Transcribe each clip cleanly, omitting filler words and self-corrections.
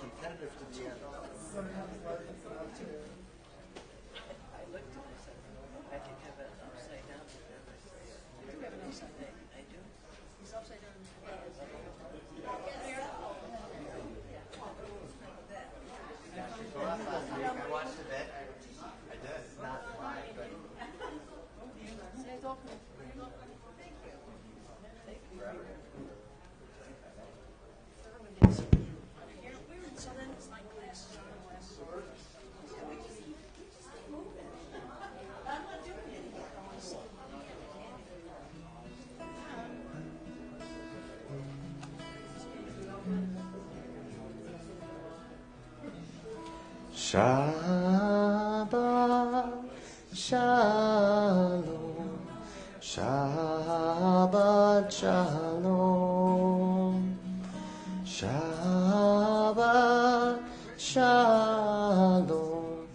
competitive to the end. I looked at this. I think I have it upside down. You have it upside down. I do. He's upside down. I watched the bet. I did. Not live, but So then it's like glasses on glasses. I'm not doing anything. Shabbat Shalom, Shabbat Shalom, Shabbat Shalom,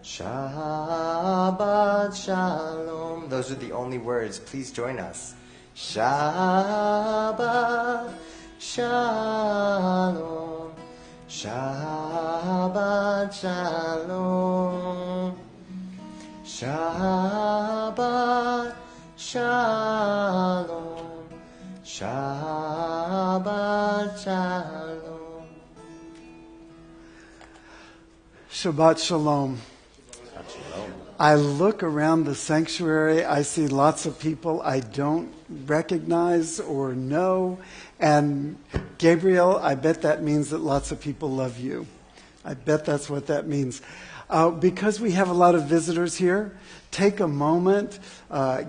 Shabbat Shalom. Those are the only words. Please join us. Shabbat Shalom, Shabbat Shalom, Shabbat Shalom, Shabbat Shalom. Shabbat Shalom. I look around the sanctuary, I see lots of people I don't recognize or know. And Gabriel, I bet that means that lots of people love you. I bet that's what that means. Because we have a lot of visitors here, take a moment,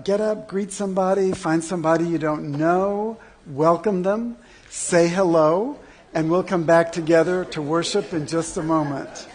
get up, greet somebody, find somebody you don't know, welcome them, say hello, and we'll come back together to worship in just a moment.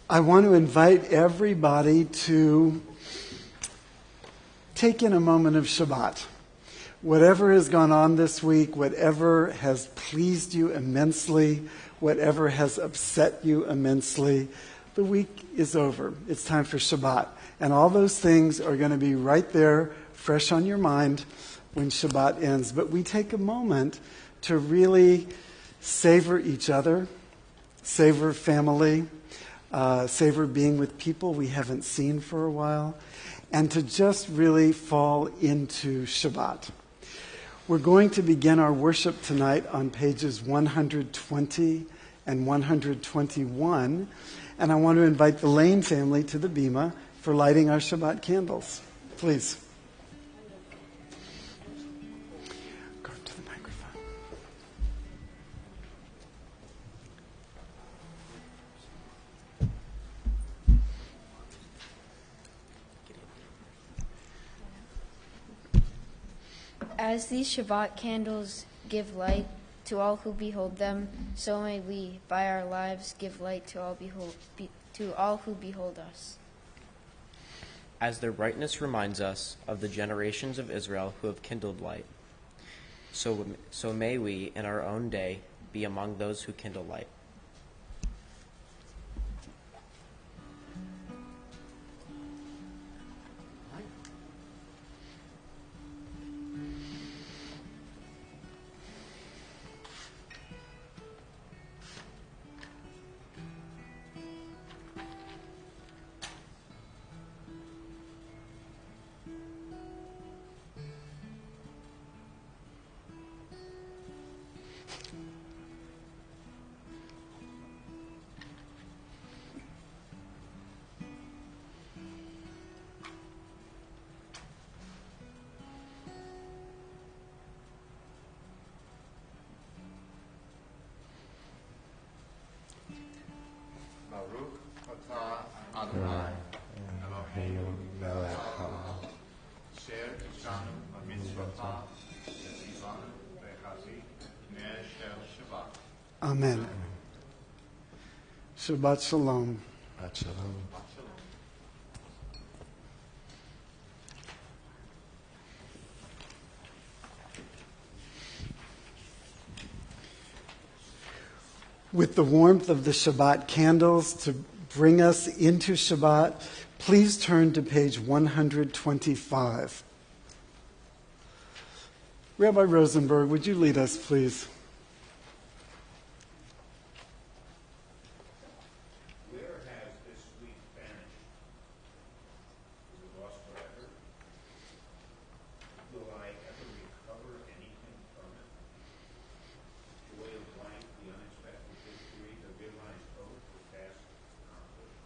I want to invite everybody to take in a moment of Shabbat. Whatever has gone on this week, whatever has pleased you immensely, whatever has upset you immensely, the week is over. It's time for Shabbat. And all those things are going to be right there, fresh on your mind when Shabbat ends. But we take a moment to really savor each other, savor family, savor being with people we haven't seen for a while, and to just really fall into Shabbat. We're going to begin our worship tonight on pages 120 and 121, and I want to invite the Lane family to the bima for lighting our Shabbat candles. Please. Go to the microphone. As these Shabbat candles give light to all who behold them, so may we, by our lives, give light to all who behold us. As their brightness reminds us of the generations of Israel who have kindled light, so may we, in our own day, be among those who kindle light. Amen. Shabbat shalom. Shalom. With the warmth of the Shabbat candles to bring us into Shabbat, please turn to page 125. Rabbi Rosenberg, would you lead us, please? Where has this week vanished? Is it lost forever? Will I ever recover anything from it? Joy of life, the unexpected victory, the realized hope, the task accomplished.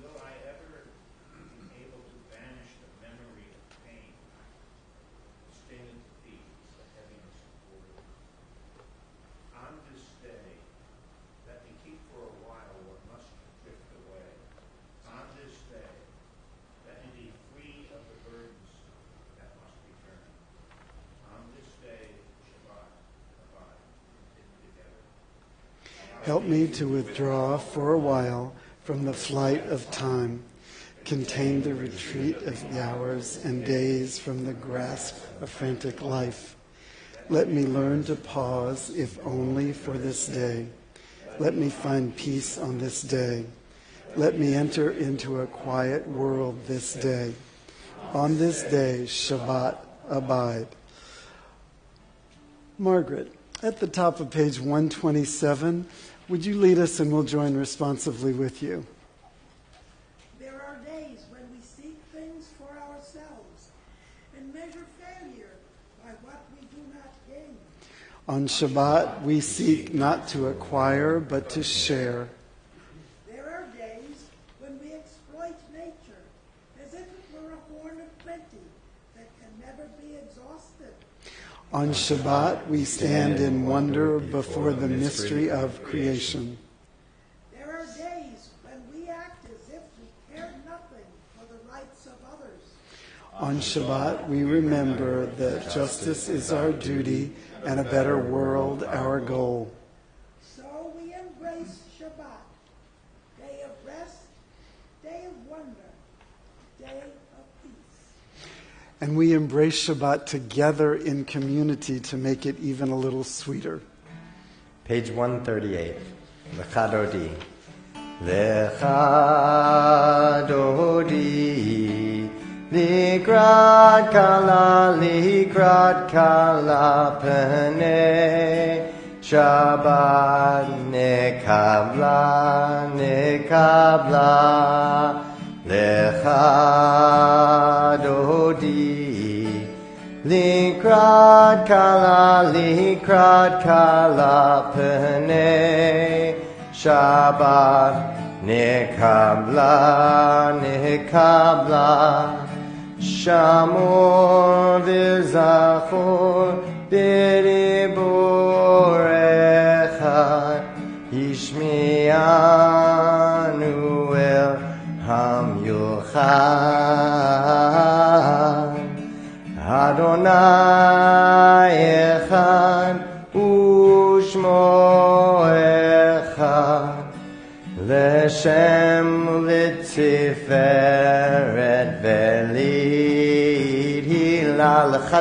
Will I ever be able to banish the memory of pain, the sting of defeat, the heaviness of boredom? On this day, let me keep for a while what must drift away. On this day, let me be free of the burdens that must return. On this day, Shabbat, abide, continue together. Help me to withdraw for a while from the flight of time, contain the retreat of the hours and days from the grasp of frantic life. Let me learn to pause, if only for this day. Let me find peace on this day. Let me enter into a quiet world this day. On this day, Shabbat, abide. Margaret, at the top of page 127, would you lead us and we'll join responsively with you? There are days when we seek things for ourselves and measure failure by what we do not gain. On Shabbat, we seek not to acquire, but to share. There are days when we exploit nature as if it were a horn of plenty that can never be exhausted. On Shabbat, we stand in wonder before the mystery of creation. There are days when we act as if we care nothing for the rights of others. On Shabbat, we remember that justice is our duty and a better world our goal. So we embrace Shabbat, day of rest, day of wonder, day of peace. And we embrace Shabbat together in community to make it even a little sweeter. Page 138. Lecha Dodi. Lecha Dodi. Likrat kala pene. Shabbat nekabla. Lecha Dodi. Likrat kala pene. Shabbat nekabla. Shamor v'zachor b'dibur echad. Yishmi'anu el ham yuchad. Adonai echad u'shmo echad. Leshem litziferet velid hilal lecha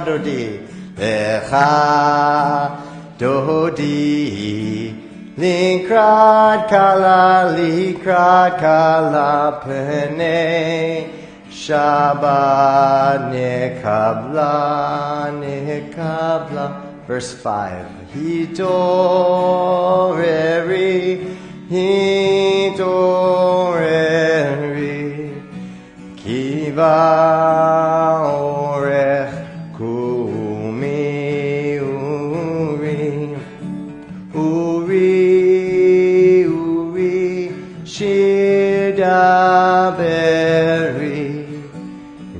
dodi likrat kala pene Shabbat nekabla. Verse 5. Hitoreri kiva orech kumi uri shidaberi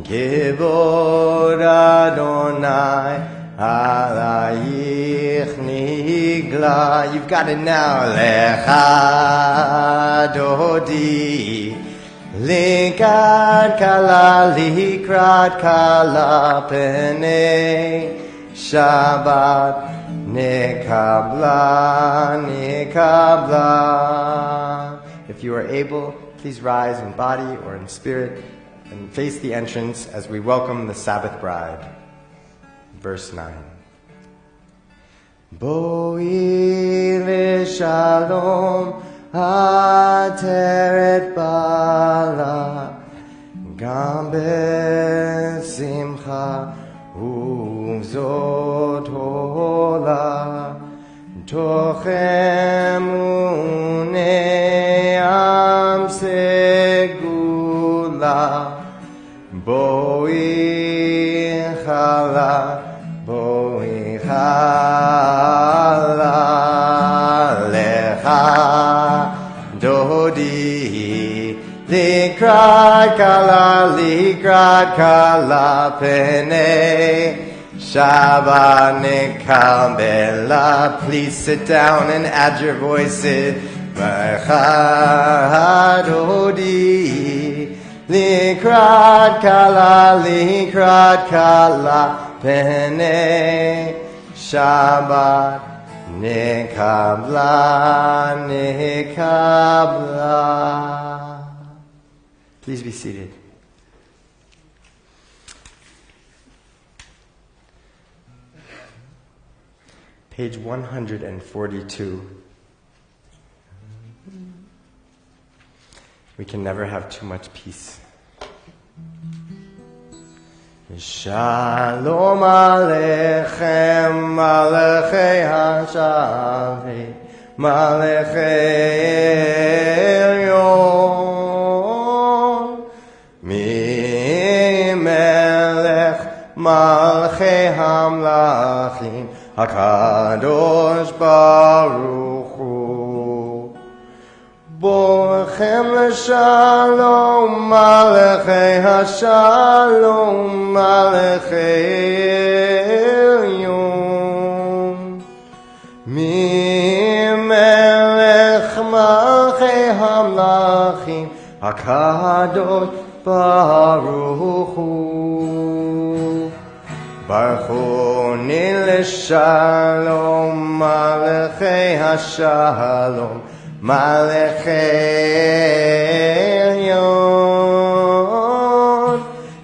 givod Adonai alayich nigla. You've got it now. Lecha Dodi. Likrat kala pene. Shabbat Nikabla, Nikabla. If you are able, please rise in body or in spirit and face the entrance as we welcome the Sabbath bride. Verse 9. Boi leshalom ateret bala gam besimcha uvzot hola tochem uneam segula boi chala boi chala lecha dodi likrat kala pene Shabbat nikambela. Please sit down and add your voices. Lecha dodi likrat kala pene Shabbat nikabla. Please be seated. Page 142. We can never have too much peace. Shalom Aleichem, Malachei HaShaveh, Malachei Elyon, Mi Melech Malachei HaMlachim, HaKadosh Baruch Hu. Borchem l'shalom, Malachei HaShalom, Malachei Elyon. Mi Melech Malachei HaMlachim, HaKadosh Baruch Hu. Barchoni l'shalom, Malachei HaShalom, Malachei Elyon.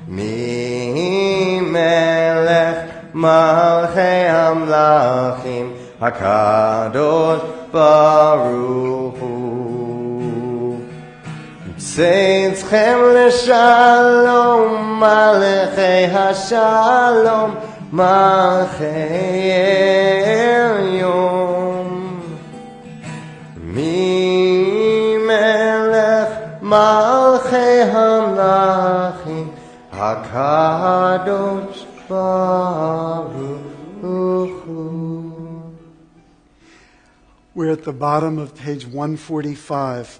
Mi Melech Malachei HaMlachim, HaKadosh Baruch Hu. Tzeitzchem l'shalom, Malachei HaShalom, Malachei Elyon. Mi Melech Malachei HaMlachim, HaKadosh Baruch Hu. We're at the bottom of page 145.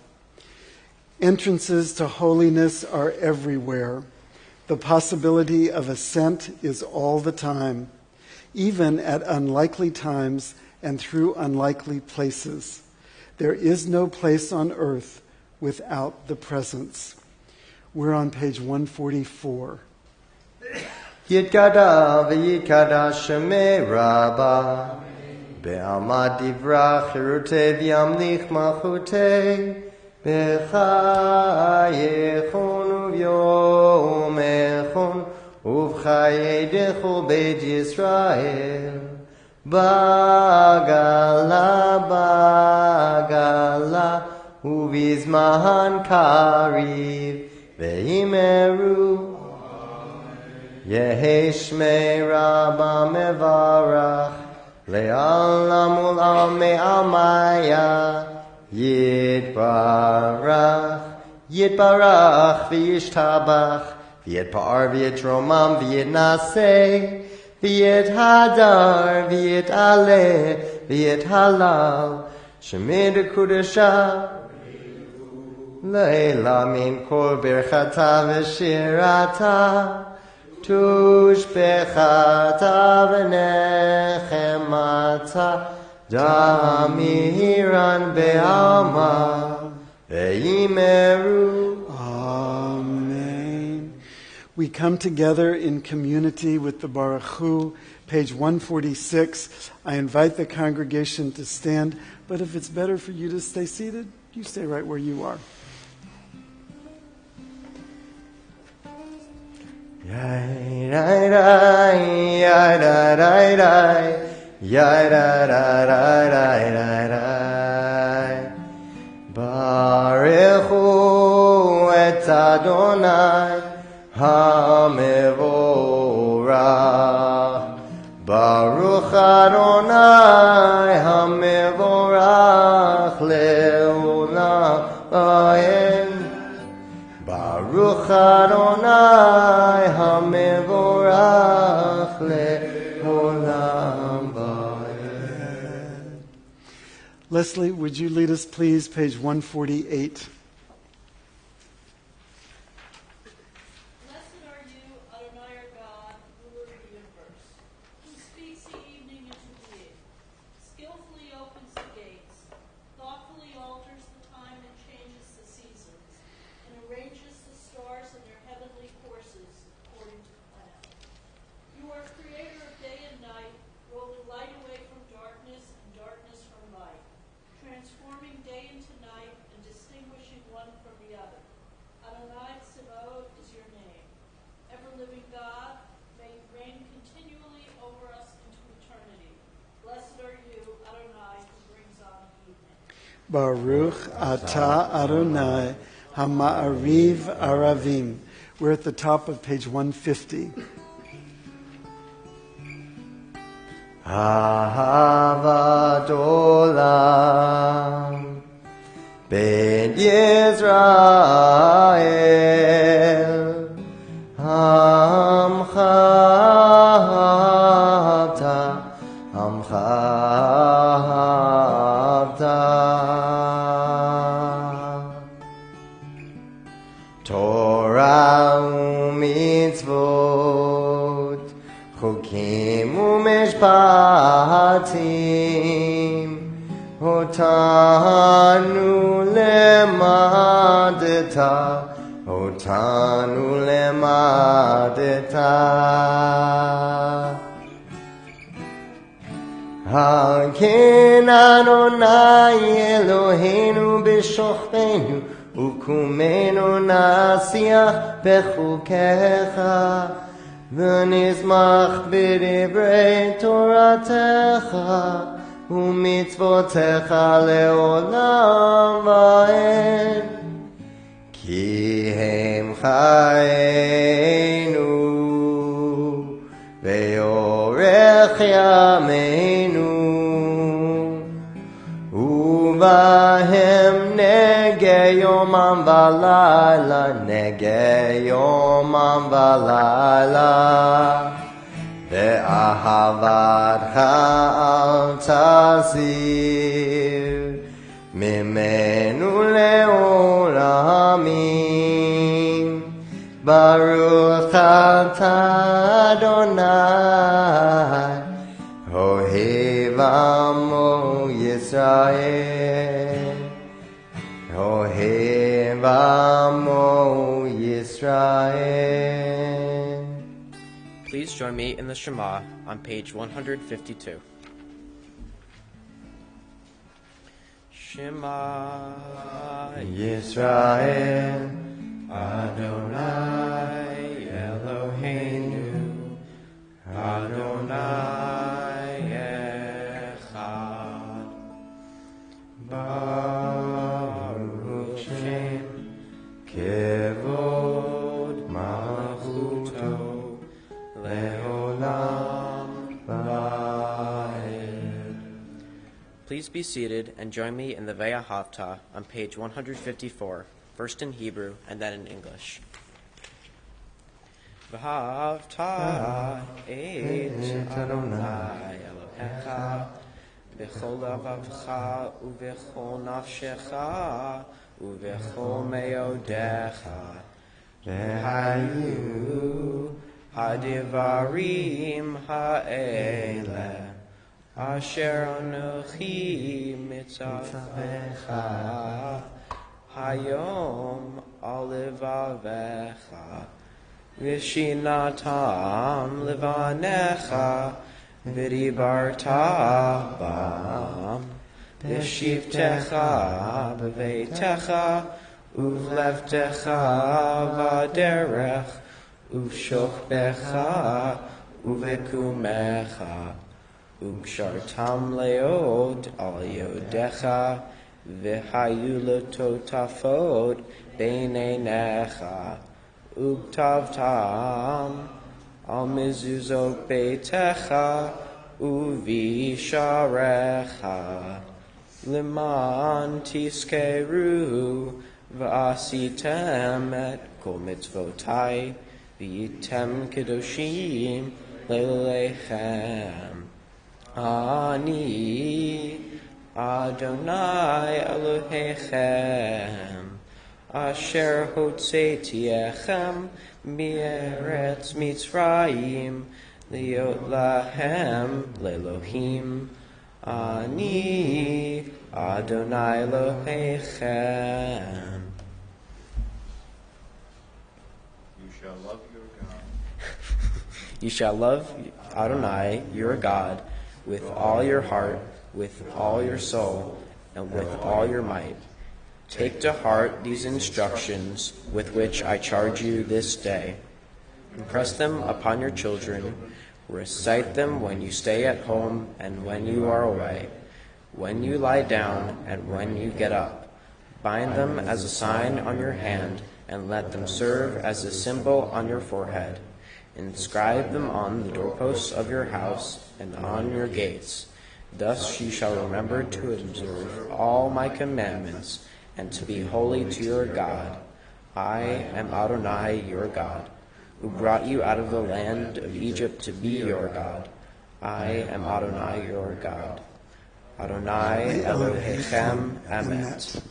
Entrances to holiness are everywhere. The possibility of ascent is all the time, even at unlikely times and through unlikely places. There is no place on earth without the presence. We're on page 144. Yitkada v'yitkada shemei Rabba be'alma divra chirute v'yamlich malchute b'chayechon uvyomechon uv'chayedechu beit Yisrael bagala uvizman kariv ve'imeru Yehi Shmei Rabba mevarach le'alam u'lam me'amaya Yitbarach v'yishtabach v'yitpa'ar v'yitromam v'yitnaseh v'yithadar v'yitaleh v'yithalal shemid kudasha le'la min kol birchata v'shirata tushbechata v'nechemata damiran be'alma ve'imeru. Amen. We come together in community with the Baruch Hu, page 146. I invite the congregation to stand, but if it's better for you to stay seated, you stay right where you are. Baruch Hu et Adonai HaMevorach. Baruch Adonai HaMevorach le'olam va'ed. Baruch Adonai HaMevorach le'olam va'ed. Leslie, would you lead us, please, page 148. Blessed are you, Adonai our God, ruler of the universe, who speaks the evening into being, skillfully opens the gates, thoughtfully alters the time and changes the seasons, and arranges the stars in their heavenly courses according to plan. You are creator of day and night, rolling light away from darkness and darkness from light, transforming day into night and distinguishing one from the other. Adonai Tsevaot is your name. Ever-living God, may you reign continually over us into eternity. Blessed are you, Adonai, who brings on evening. Baruch Atah Adonai HaMa'ariv Aravim. We're at the top of page 150. Ahavat olam ben Yisrael Amcha Avta Torah u'mitzvot Chokim u'mishpatim Otanu lemadeta Haken Adonai Eloheinu b'shochvenu Ukumenu nasiach bechukecha V'nizmach b'divrei Toratecha U'mitzvotecha le'olam va'ed Ki hem chayenu ve'orech yameinu Uvahem nege yomam v'layla Ve'ahavadcha al tazir Mimenu le'olamim Baruch atah Adonai Ohev amo Yisrael Ohev amo Yisrael. Please join me in the Shema on page 152. Shema Yisrael Adonai Eloheinu Adonai Echad Baruch Shem Kevod Malchuto Leolam Va'ed. Please be seated and join me in the Ve'ahavta on page 154, first in Hebrew and then in English. V'ahavta et Adonai Elohecha b'chol lavavcha u'v'chol nafshecha u'v'chol me'odecha v'hayu hadivarim ha'ele asher anochi mitzavecha hayom al levavecha V'shinatam levanecha v'dibarta bam v'shivtecha b'veitecha uvlevtecha v'derech uvshochbecha uvekumecha Ukshartam leod al yodecha v'hayu totafot beinenecha Uktavtam al mezuzot beitecha uvisharecha liman tiskeru v'asitem et kol mitzvotai v'yitem kedoshim lelechem Ani Adonai Elohechem Asher hotzeti echem Mieretz Mitzrayim Liot lahem lelohim Ani Adonai Elohechem. You shall love your God. You shall love Adonai, your God, with all your heart, with all your soul, and with all your might. Take to heart these instructions with which I charge you this day. Impress them upon your children. Recite them when you stay at home and when you are away, when you lie down and when you get up. Bind them as a sign on your hand, and let them serve as a symbol on your forehead. Inscribe them on the doorposts of your house and on your gates. Thus you shall remember to observe all my commandments and to be holy to your God. I am Adonai, your God, who brought you out of the land of Egypt to be your God. I am Adonai, your God. Adonai Elohechem Emet.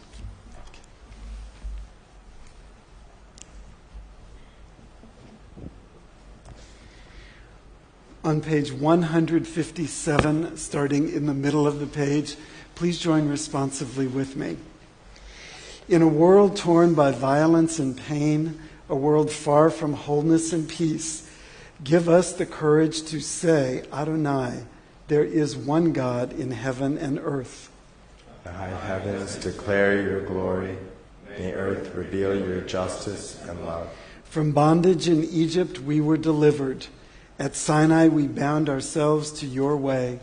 On page 157, starting in the middle of the page, please join responsively with me. In a world torn by violence and pain, a world far from wholeness and peace, give us the courage to say, Adonai, there is one God in heaven and earth. The high heavens declare your glory. May earth reveal your justice and love. From bondage in Egypt we were delivered. At Sinai we bound ourselves to your way.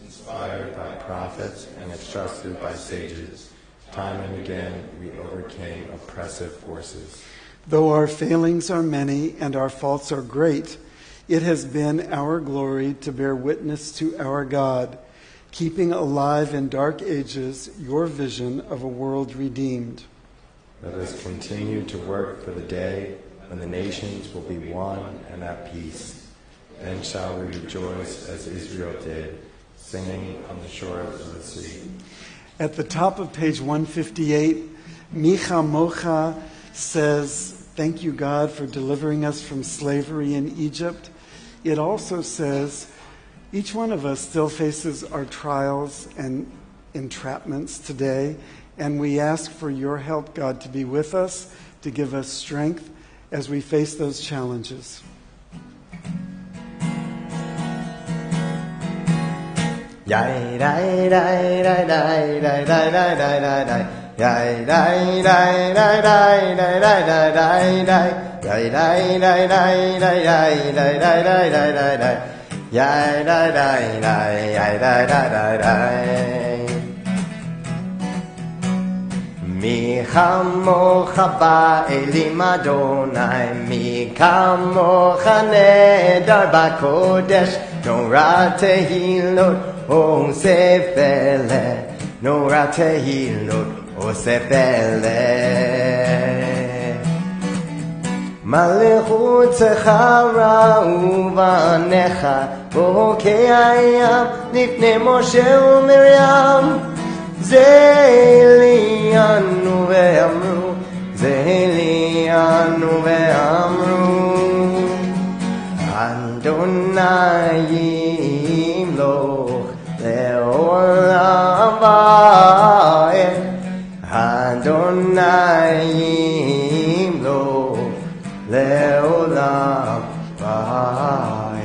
Inspired by prophets and entrusted by sages, time and again we overcame oppressive forces. Though our failings are many and our faults are great, it has been our glory to bear witness to our God, keeping alive in dark ages your vision of a world redeemed. Let us continue to work for the day when the nations will be one and at peace. Then shall we rejoice as Israel did, singing on the shores of the sea. At the top of page 158, Micha Mocha says, thank you, God, for delivering us from slavery in Egypt. It also says, each one of us still faces our trials and entrapments today, and we ask for your help, God, to be with us, to give us strength as we face those challenges. Yai dai dai dai dai dai dai dai dai dai dai. Yai dai dai dai dai dai dai dai dai dai. Yai dai dai dai dai dai dai dai dai dai dai dai. Yai dai dai dai yai dai dai dai dai. Mi chamocha ba'elim Adonai, mi kamocha nedar b'kodesh, nora tehilot osef eleh, nora tehilot osef eleh. Malechutzecha ra'u v'anecha, bokei hayam lifnei Moshe u'Miriam. Zelianu ve'amru, Zelianu ve'amru, Adonai yimloch le'olam va'ed, Adonai yimloch le'olam leolam vaed.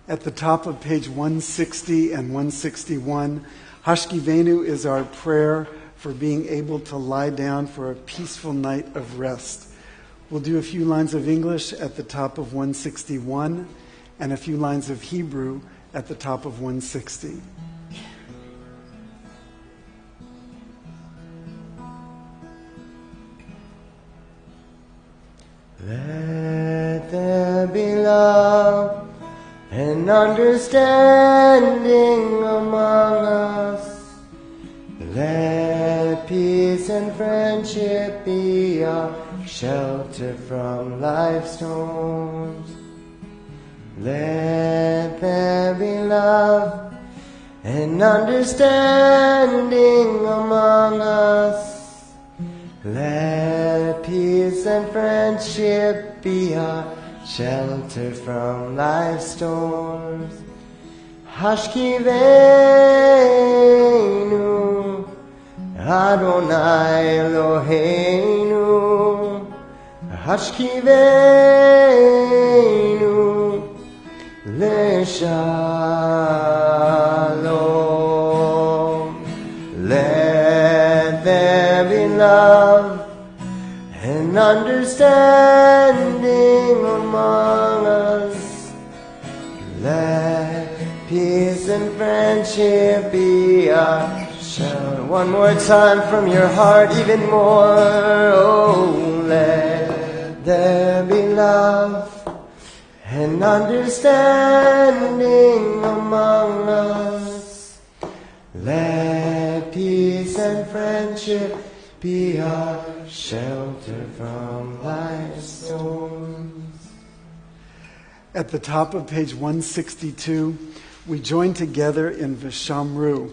At the top of page 160 and 161, Hashkivenu is our prayer for being able to lie down for a peaceful night of rest. We'll do a few lines of English at the top of 161 and a few lines of Hebrew at the top of 160. Let there be love and understanding among us. Let peace and friendship be our shelter from life's storms. Let there be love and understanding among us. Let peace and friendship be our shelter from life's storms. Hashkivenu, Adonai Eloheinu. Hashkivenu, Leshalom. Let there be love and understanding among us. Let peace and friendship be our shelter. One more time from your heart, even more. Oh, let there be love and understanding among us. Let peace and friendship be our shelter from life's storms. At the top of page 162, we join together in Vishamru.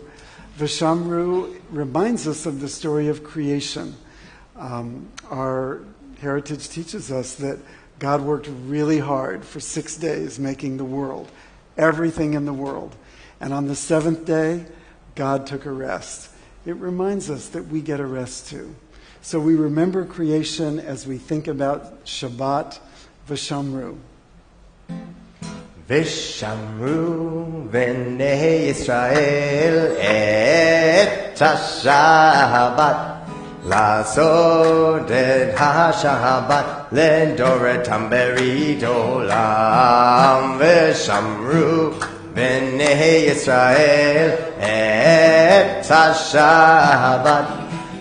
Vishamru reminds us of the story of creation. Our heritage teaches us that God worked really hard for 6 days making the world, everything in the world. And on the seventh day, God took a rest. It reminds us that we get a rest too. So we remember creation as we think about Shabbat, Vishamru. Vishamru v'nei Yisrael et ha-Shabbat Lasod et ha-Shabbat ledoretam berit olam. Vishamru v'nei Yisrael et ha-Shabbat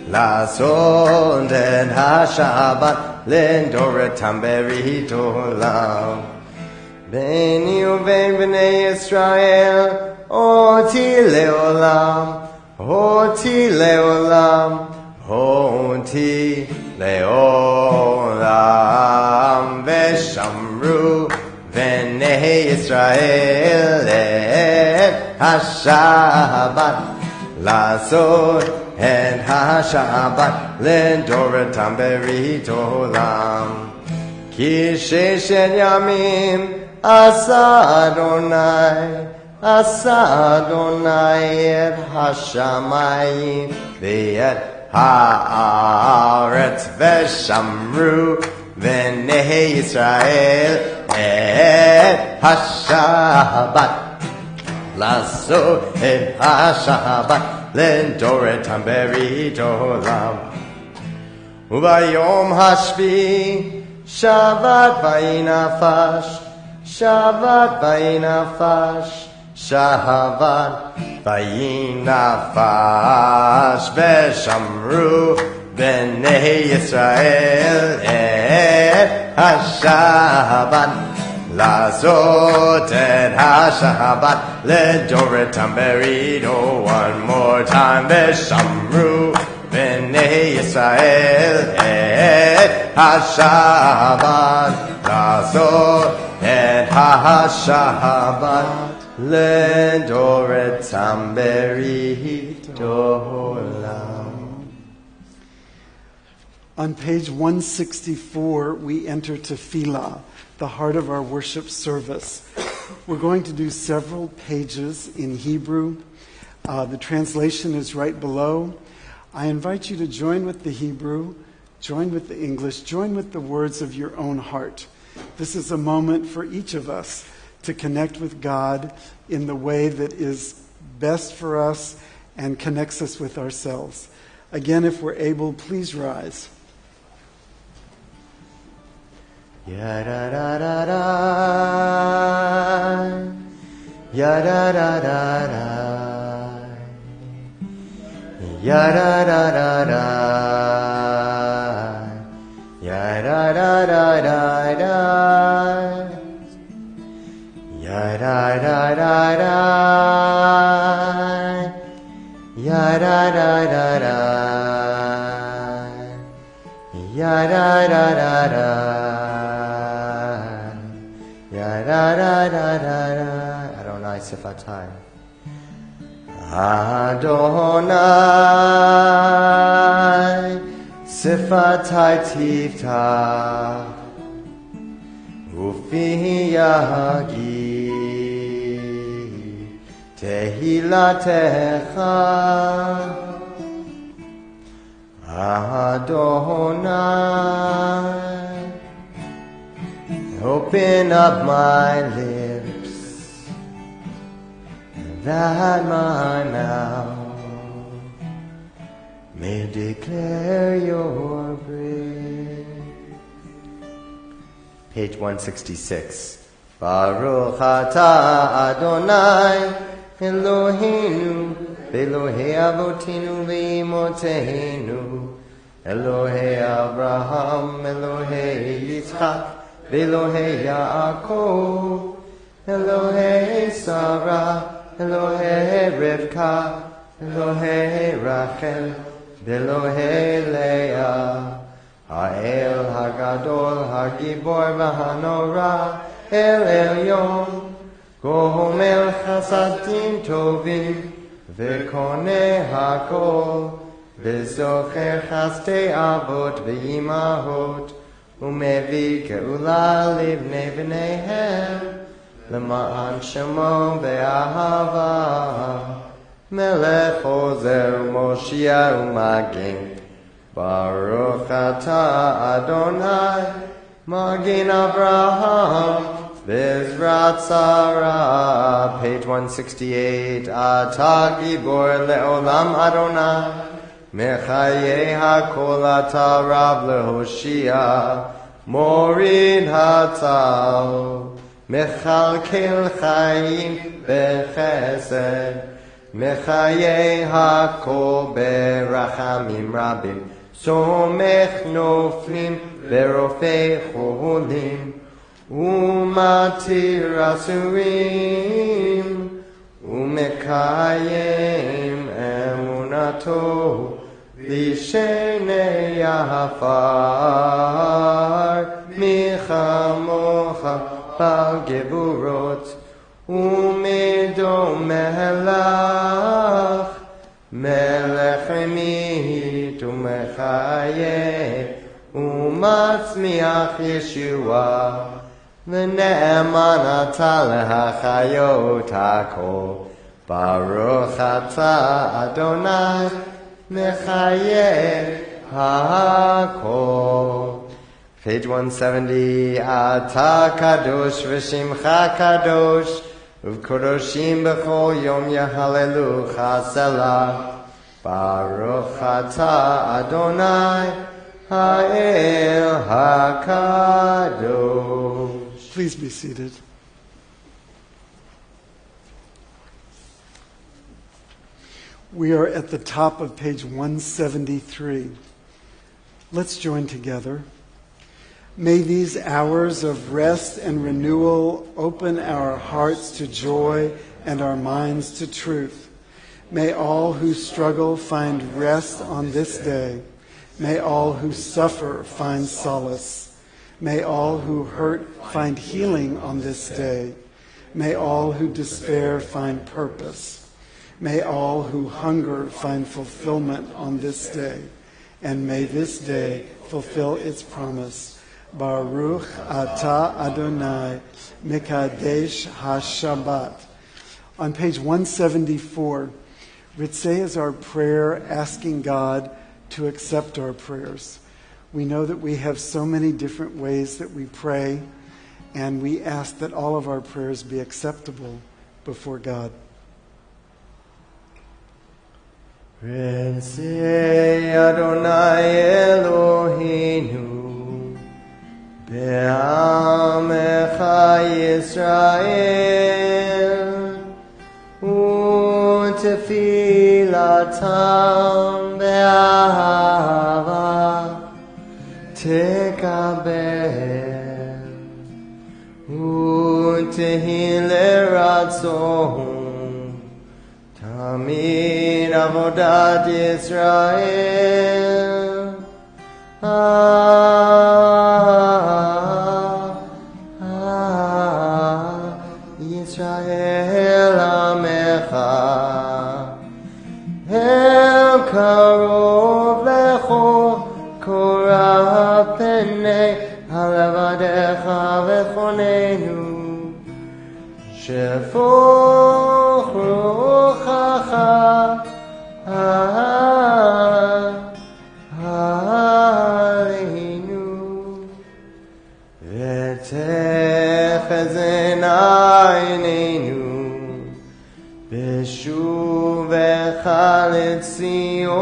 Lasod et ha-Shabbat ledoretam berit olam. Beni uvein b'nei Yisrael, oti leolam, oti leolam, oti leolam. Veshamru b'nei Yisrael et ha-Shabbat, lasod et ha-Shabbat, ledoretam berit olam. Ki sheshet yamim Asa Adonai et hashamayim ve'et haaretz veshamru v'nei Yisrael et hashabat lasod et hashabat ledoretam berit olam. Ubayom hashvi Shabbat vayinafash, Shabbat vayinafash, Shabbat vayinafash. Veshamru b'nei Yisrael et ha-Shabbat lazot et ha-Shabbat ledoretam berit. One more time. Veshamru b'nei Yisrael et ha-Shabbat lazot et ha-Shabbat ledoretam berit olam. On page 164, we enter Tefillah, the heart of our worship service. We're going to do several pages in Hebrew. The translation is right below. I invite you to join with the Hebrew, join with the English, join with the words of your own heart. This is a moment for each of us to connect with God in the way that is best for us and connects us with ourselves. Again, if we're able, please rise. Ya-da-da-da-da, ya-da-da-da-da, ya-da-da-da-da, ya-da-da-da-da-da, ya-da-da-da-da, ya-da-da-da-da, ya-da-da-da-da. Adonai Sifatai. Adonai Sifatai Tifta Ufi Yagi Tehilatecha Adonai, open up my lips, that my mouth may declare your praise. Page 166. Baruch atah Adonai Eloheinu Elohei Avotinu ve'imotzeinu Elohei Abraham Elohei Yitzchak Elohei Yaakov, Elohei Sarah, Elohei Rivka, Elohei Rachel, Elohei Leah, Ha'el Hagadol, Hagibor V'Hanora, El Elyon, Gomel Chasadim Tovim, V'Koneh Hakol, V'Zocher Chastei Avot V'Imahot, Umevi geula livnei b'neihem L'ma'an shemo be'ahava Melech ozer u'moshia u'magin Baruch atah Adonai Magin Avraham V'ezrat Sarah. Page 168. Atah gibor le'olam Adonai Mechaye hakol ata Rav lehoshia morid hatal mechalkel chayim bechesed mechaye hakol berachamim rabim somech noflim berofei cholim umatir asurim umekayim emunato V'shenei Yahafar Michamocha Bal Geburot Umedo Melach Melech Emit Umechaye Umatzmiach Yeshua V'ne'eman Ata Lehachayot Hakol Baruch Atah Adonai Mechaye hakol. Page 170. Ata kadosh v'shimcha kadosh uv'kodoshim b'chol yom yahalelucha selah. Baruch atah Adonai ha'el hakadosh. Please be seated. We are at the top of page 173. Let's join together. May these hours of rest and renewal open our hearts to joy and our minds to truth. May all who struggle find rest on this day. May all who suffer find solace. May all who hurt find healing on this day. May all who despair find purpose. May all who hunger find fulfillment on this day, and may this day fulfill its promise. Baruch atah Adonai Mekadesh HaShabbat. On page 174, Ritzeh is our prayer asking God to accept our prayers. We know that we have so many different ways that we pray, and we ask that all of our prayers be acceptable before God. Rense Adonai Eloheinu Be'amecha Yisrael U'tefilatam be'ahava Tekabel U'tehile ratzon Tamid avodat Yisrael Yisrael Amecha El karov lecho korah penei halevadecha vechonenu Shefoch ruchacha aleinu v'techezin einenu b'shuvecha l'tzion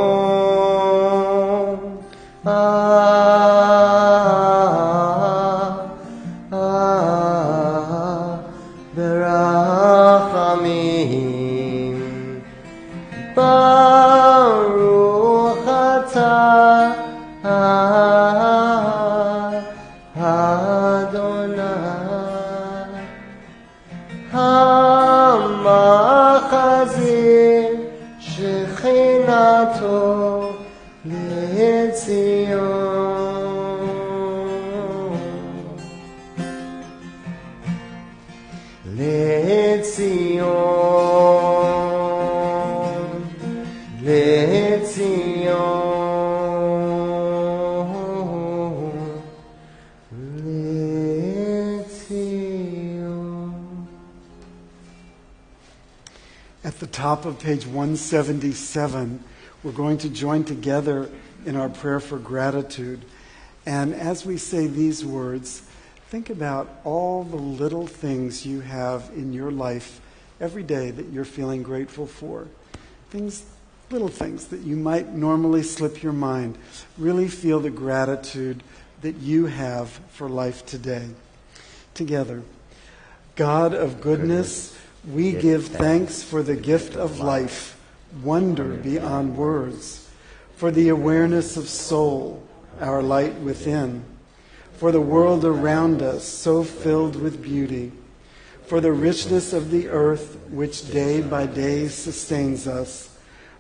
berachamim Baruch atah Adonai Hamachazir Shechinato At the top of page 177, we're going to join together in our prayer for gratitude. And as we say these words, think about all the little things you have in your life every day that you're feeling grateful for. Little things that you might normally slip your mind. Really feel the gratitude that you have for life today. Together, God of goodness, we give thanks for the gift of life, wonder beyond words, for the awareness of soul, our light within, for the world around us so filled with beauty, for the richness of the earth which day by day sustains us.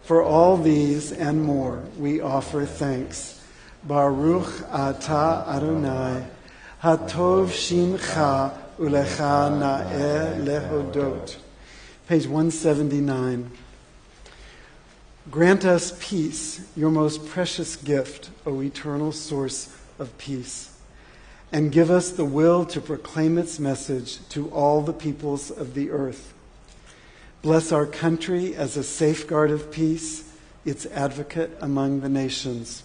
For all these and more we offer thanks. Baruch atah Adonai, hatov shimcha ulecha na'eh lehodot. Page 179. Grant us peace, your most precious gift, O eternal source of peace, and give us the will to proclaim its message to all the peoples of the earth. Bless our country as a safeguard of peace, its advocate among the nations.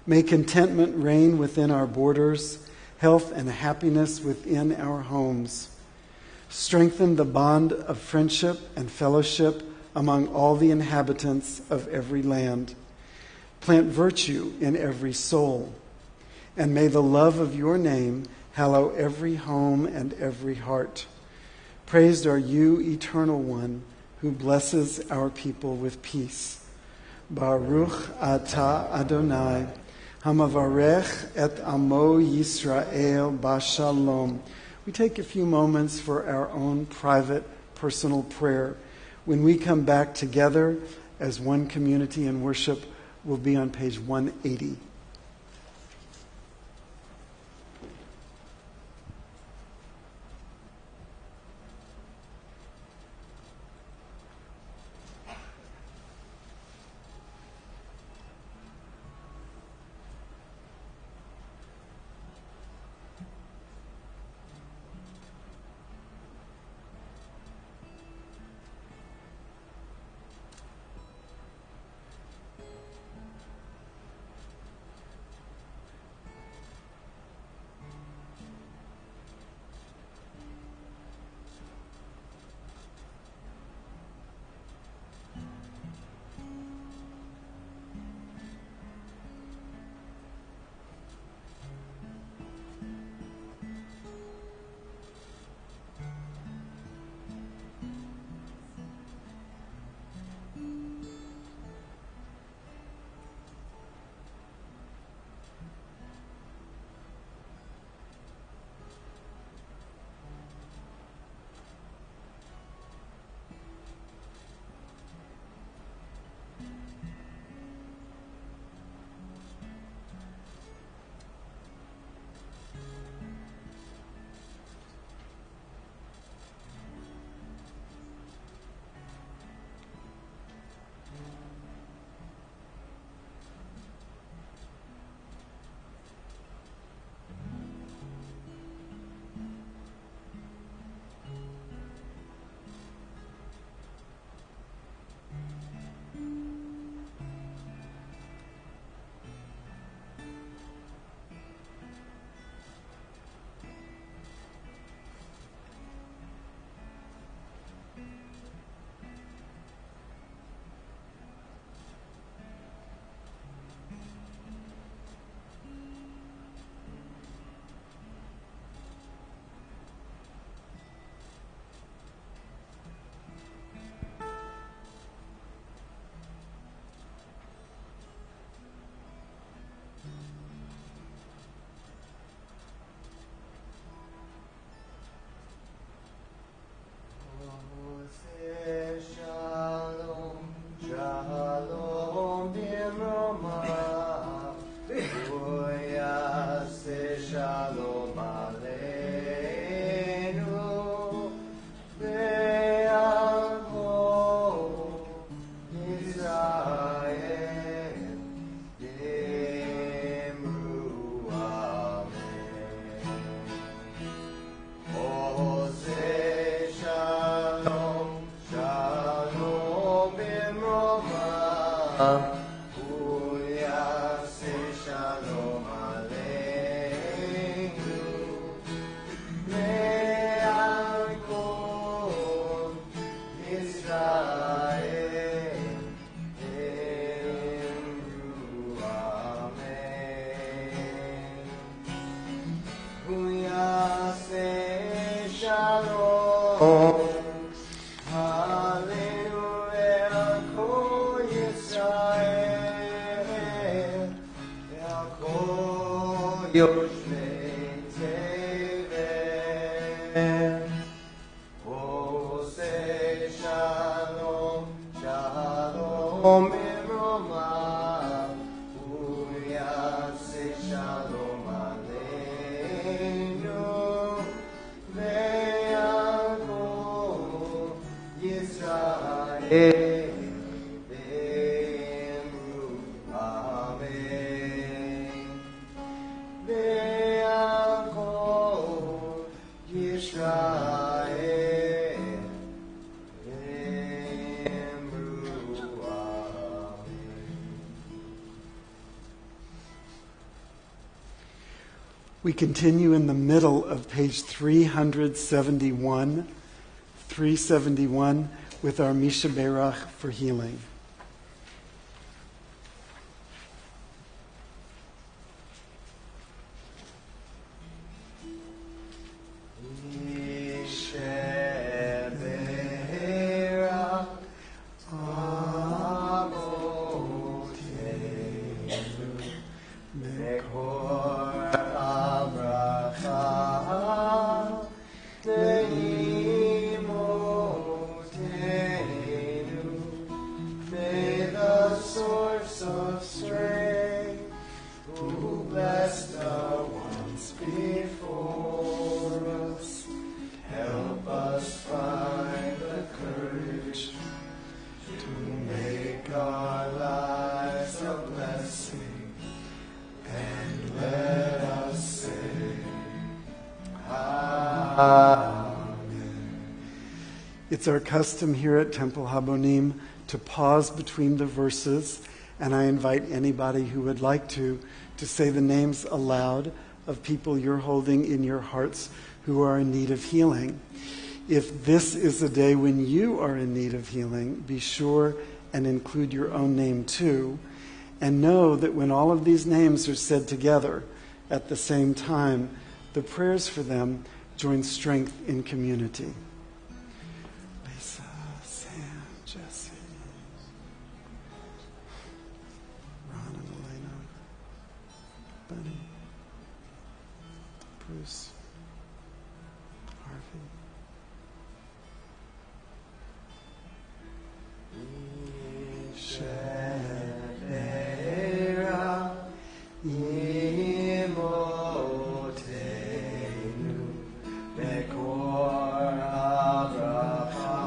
May contentment reign within our borders, health and happiness within our homes. Strengthen the bond of friendship and fellowship among all the inhabitants of every land. Plant virtue in every soul. And may the love of your name hallow every home and every heart. Praised are you, Eternal One, who blesses our people with peace. Baruch atah Adonai, hamavarech et amo Yisrael bashalom. We take a few moments for our own private, personal prayer. When we come back together as one community in worship, we'll be on page 180. Hallelujah, Kol Yisrael, Kol Yoshvei Tevel, Oseh Shalom, Shalom Bimromav, Uyaseh Shalom Aleinu, Ve'al Yisrael, Ve'emru Amen. Ve'al kol Yisrael, Ve'emru Amen. We continue in the middle of page 371 with our Misha Berach for healing. Sheberach Avotenu Mekor Abracha Leimotenu. May the source of strength, who blessed the ones before us, help us find the courage to make our lives a blessing, and let us say, Amen. It's our custom here at Temple Habonim to pause between the verses, and I invite anybody who would like to say the names aloud of people you're holding in your hearts who are in need of healing. If this is a day when you are in need of healing, be sure and include your own name too, and know that when all of these names are said together at the same time, the prayers for them join strength in community. Lisa, Sam, Jesse, Ron and Elena, Bunny, Bruce, Harvey. Sheberach Imotenu Mekor Abracha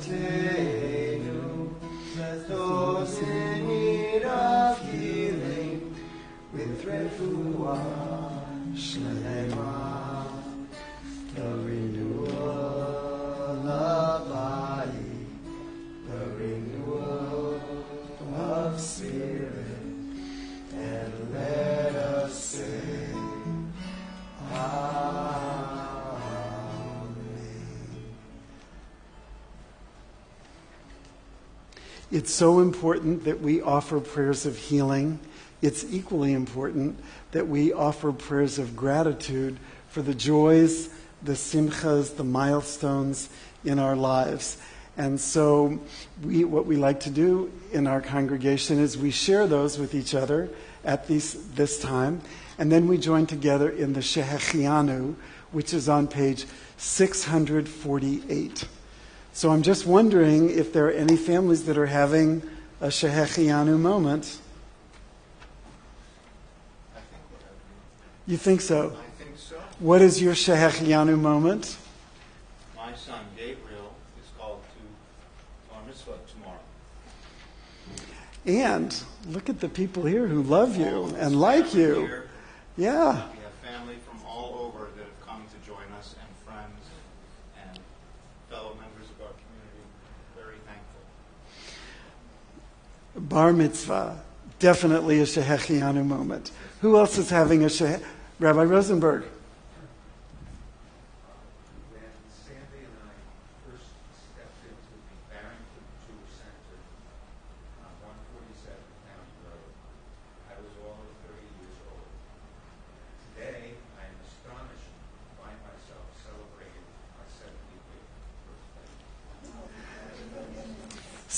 Leavotenu. Bless those in need of healing with refuah shlema, the renewal of body, the renewal of spirit, and let us say, Amen. It's so important that we offer prayers of healing. It's equally important that we offer prayers of gratitude for the joys, the simchas, the milestones in our lives. And so what we like to do in our congregation is we share those with each other at this time, and then we join together in the Shehechianu, which is on page 648. So I'm just wondering if there are any families that are having a Shehechianu moment. You think so? I think so. What is your Shehechianu moment? My son Gabriel is called to Bar Mitzvah tomorrow. And look at the people here who love All you of us and like family you. here. Yeah. We have family from all over that have come to join us, and friends and fellow members of our community. Very thankful. Bar mitzvah, definitely a Shehechianu moment. Who else is having a Rabbi Rosenberg. When Sandy and I first stepped into the Barrington Jewish Center on 147 County Road, I was all of 30 years old. Today, I am a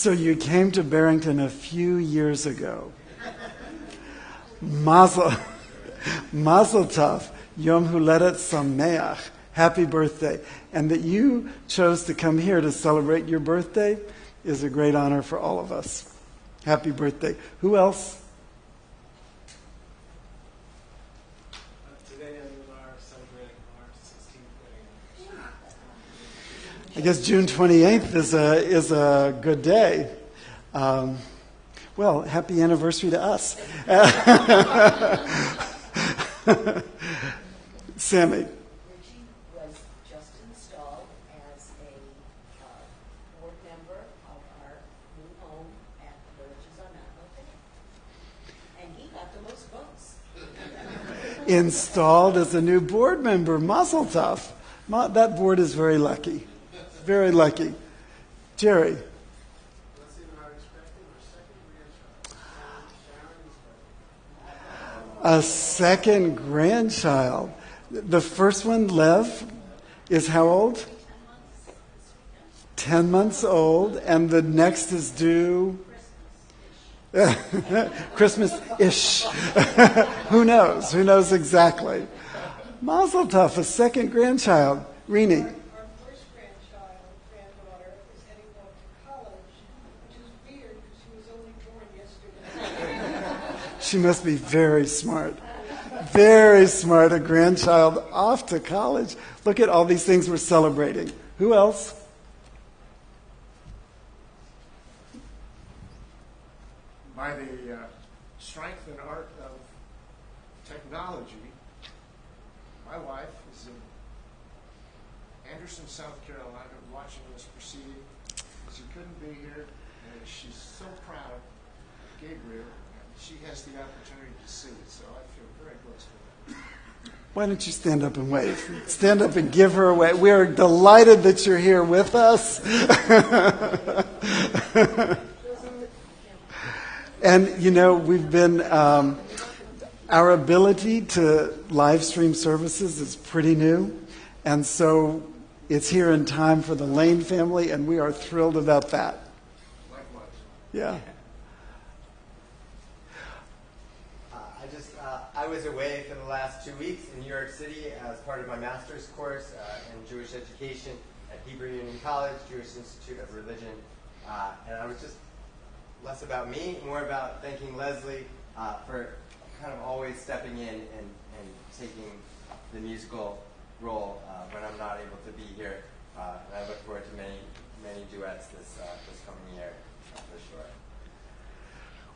So you came to Barrington a few years ago. Mazel Tov, Yom Huledet Sameach, happy birthday. And that you chose to come here to celebrate your birthday is a great honor for all of us. Happy birthday. Who else? Today we are celebrating our 16th wedding anniversary. I guess June 28th is a good day. Well, happy anniversary to us. Sammy. Richie was just installed as a board member of our new home at the Villages on Apple. And he got the most votes. Installed as a new board member. Mazel tov. That board is very lucky. Very lucky. Jerry. Let's see what I'm expecting. A Our second grandchild. second grandchild. The first one, Lev, is how old? 10 months old. And the next is due? Christmas-ish. Who knows? Who knows exactly? Mazel tov, a second grandchild. Rini. Our first granddaughter, is heading off to college, which is weird because she was only born yesterday. She must be very smart. Very smart, a grandchild off to college. Look at all these things we're celebrating. Who else? By the strength and art of technology, my wife is in Anderson, South Carolina, watching this proceeding. She couldn't be here, and she's so proud of Gabriel. She has the opportunity to see it, so I feel very blessed with that. Why don't you stand up and wave? Stand up and give her away. We are delighted that you're here with us. And, you know, we've been, our ability to live stream services is pretty new. And so it's here in time for the Lane family, and we are thrilled about that. Likewise. Yeah. I was away for the last 2 weeks in New York City as part of my master's course in Jewish education at Hebrew Union College, Jewish Institute of Religion. And I was just less about me, more about thanking Leslie for kind of always stepping in and taking the musical role when I'm not able to be here. And I look forward to many duets this coming year, for sure.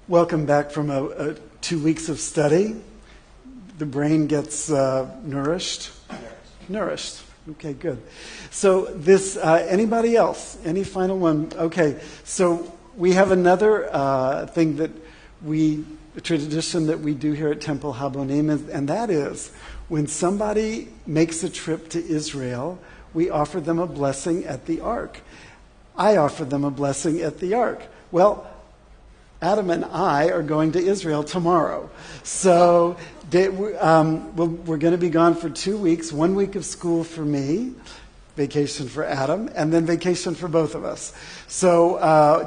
Welcome back from 2 weeks of study. The brain gets nourished. Nourished. Okay, good. So this, anybody else? Any final one? Okay, so we have another thing that a tradition that we do here at Temple Habonim, and that is when somebody makes a trip to Israel, we offer them a blessing at the Ark. I offer them a blessing at the Ark. Well, Adam and I are going to Israel tomorrow. So we're going to be gone for 2 weeks, 1 week of school for me, vacation for Adam, and then vacation for both of us. So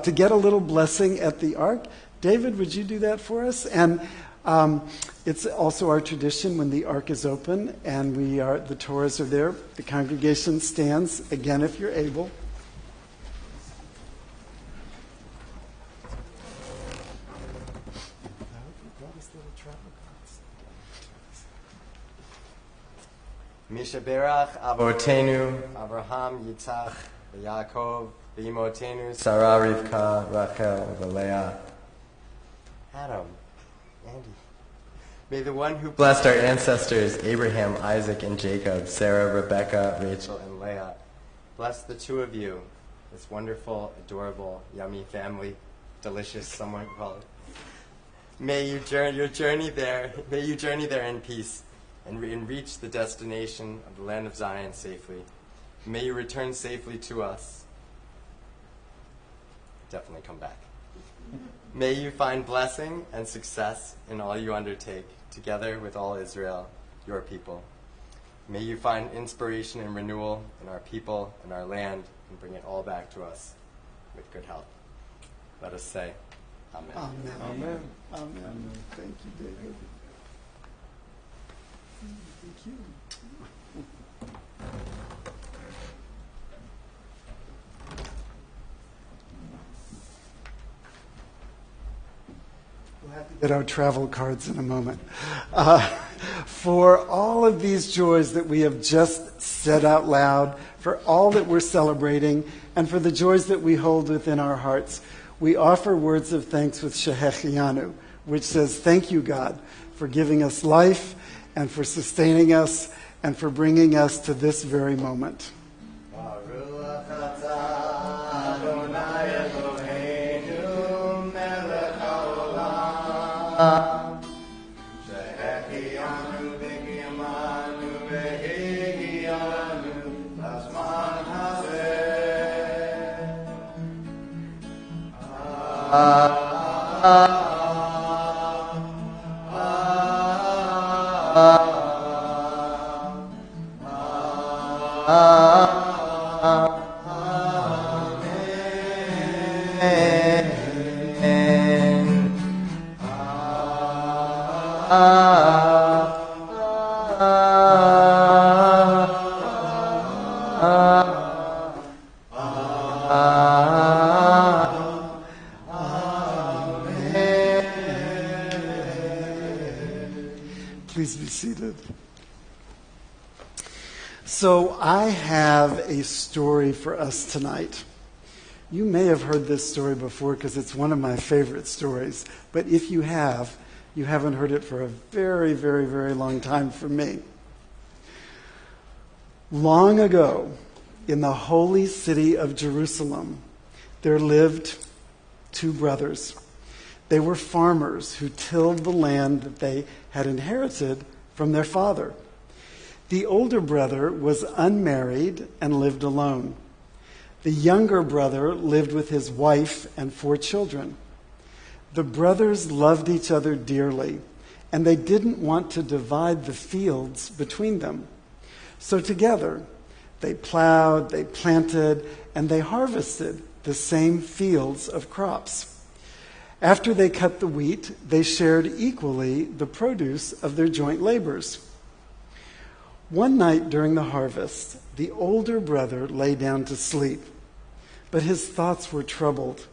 to get a little blessing at the Ark, David, would you do that for us? And it's also our tradition when the Ark is open and the Torahs are there, the congregation stands, again, if you're able. Mishaberach Avotenu, Abraham, Yitzchak, Yaakov, V'imotenu, Sarah, Rivka, Rachel, Leah. Adam, Andy. May the one who blessed our ancestors, Abraham, Isaac, and Jacob, Sarah, Rebecca, Rachel, and Leah, bless the two of you, this wonderful, adorable, yummy family, delicious, someone call it. May you journey there in peace and reach the destination of the land of Zion safely. May you return safely to us. Definitely come back. May you find blessing and success in all you undertake, together with all Israel, your people. May you find inspiration and renewal in our people and our land, and bring it all back to us with good health. Let us say, Amen. Amen. Amen. Amen. Thank you, David. Thank you. We'll have to get our travel cards in a moment. For all of these joys that we have just said out loud, for all that we're celebrating, and for the joys that we hold within our hearts, we offer words of thanks with Shehechianu, which says, thank you, God, for giving us life and for sustaining us and for bringing us to this very moment. Please be seated. So I have a story for us tonight. You may have heard this story before because it's one of my favorite stories. But if you have, you haven't heard it for a very, very, very long time from me. Long ago, in the holy city of Jerusalem, there lived two brothers. They were farmers who tilled the land that they had inherited from their father. The older brother was unmarried and lived alone. The younger brother lived with his wife and 4 children. The brothers loved each other dearly, and they didn't want to divide the fields between them. So together, they plowed, they planted, and they harvested the same fields of crops. After they cut the wheat, they shared equally the produce of their joint labors. One night during the harvest, the older brother lay down to sleep, but his thoughts were troubled.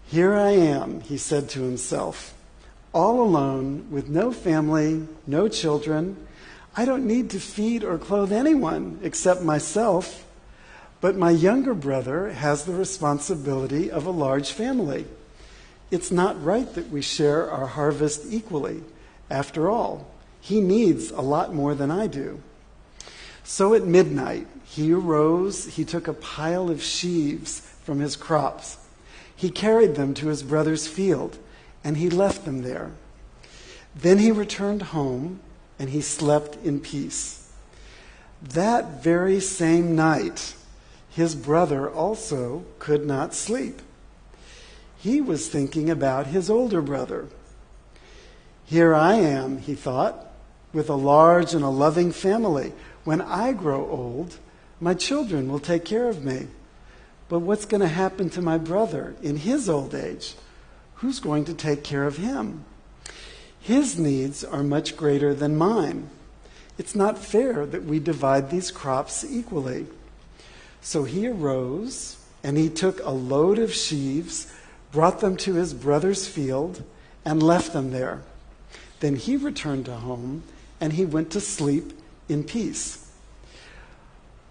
"Here I am," he said to himself, "all alone with no family, no children. I don't need to feed or clothe anyone except myself. But my younger brother has the responsibility of a large family. It's not right that we share our harvest equally. After all, he needs a lot more than I do." So at midnight, he arose, he took a pile of sheaves from his crops. He carried them to his brother's field, and he left them there. Then he returned home, and he slept in peace. That very same night, his brother also could not sleep. He was thinking about his older brother. "Here I am," he thought, "with a large and a loving family. When I grow old, my children will take care of me. But what's going to happen to my brother in his old age? Who's going to take care of him? His needs are much greater than mine. It's not fair that we divide these crops equally." So he arose, and he took a load of sheaves, brought them to his brother's field, and left them there. Then he returned to home, and he went to sleep in peace.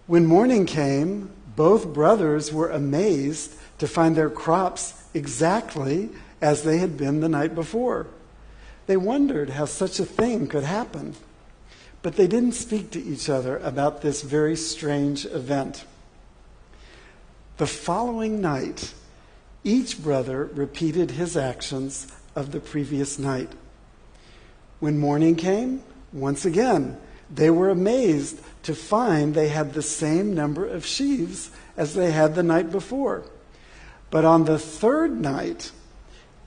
When morning came, both brothers were amazed to find their crops exactly as they had been the night before. They wondered how such a thing could happen, but they didn't speak to each other about this very strange event. The following night, each brother repeated his actions of the previous night. When morning came, once again, they were amazed to find they had the same number of sheaves as they had the night before. But on the third night,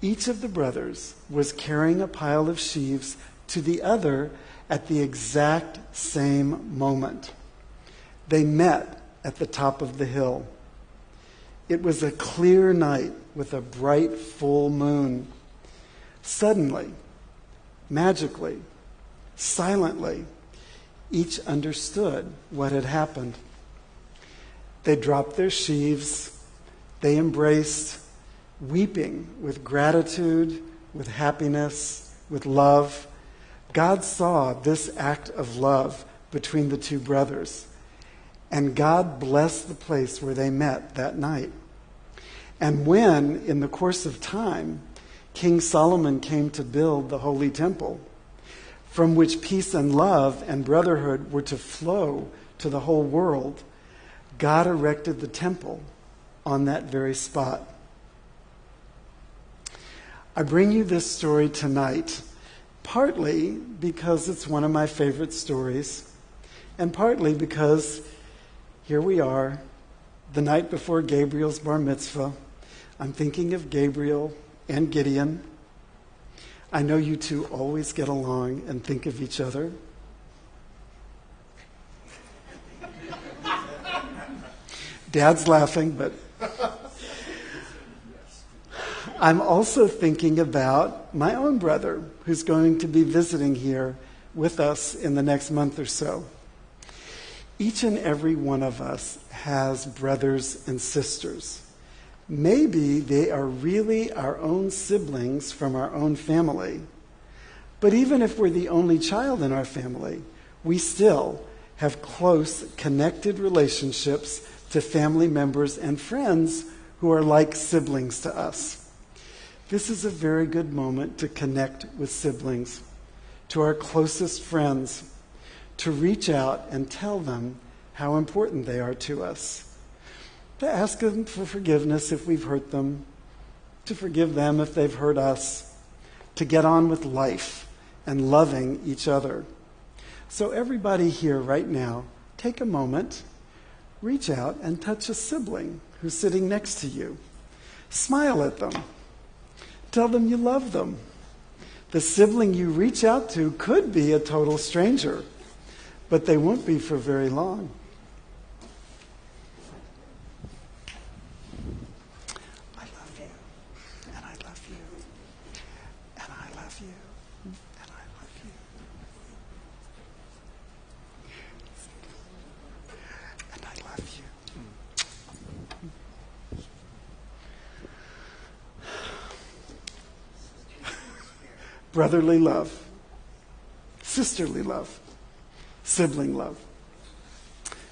each of the brothers was carrying a pile of sheaves to the other at the exact same moment. They met at the top of the hill. It was a clear night with a bright full moon. Suddenly, magically, silently, each understood what had happened. They dropped their sheaves. They embraced, weeping with gratitude, with happiness, with love. God saw this act of love between the two brothers, and God blessed the place where they met that night. And when, in the course of time, King Solomon came to build the Holy Temple, from which peace and love and brotherhood were to flow to the whole world, God erected the temple on that very spot. I bring you this story tonight, partly because it's one of my favorite stories, and partly because here we are, the night before Gabriel's bar mitzvah. I'm thinking of Gabriel and Gideon. I know you two always get along and think of each other. Dad's laughing, but I'm also thinking about my own brother, who's going to be visiting here with us in the next month or so. Each and every one of us has brothers and sisters. Maybe they are really our own siblings from our own family. But even if we're the only child in our family, we still have close, connected relationships to family members and friends who are like siblings to us. This is a very good moment to connect with siblings, to our closest friends, to reach out and tell them how important they are to us, to ask them for forgiveness if we've hurt them, to forgive them if they've hurt us, to get on with life and loving each other. So everybody here right now, take a moment, reach out and touch a sibling who's sitting next to you. Smile at them. Tell them you love them. The sibling you reach out to could be a total stranger, but they won't be for very long. I love you, and I love you, and I love you, and I love you. And I love you. Brotherly love, sisterly love, sibling love.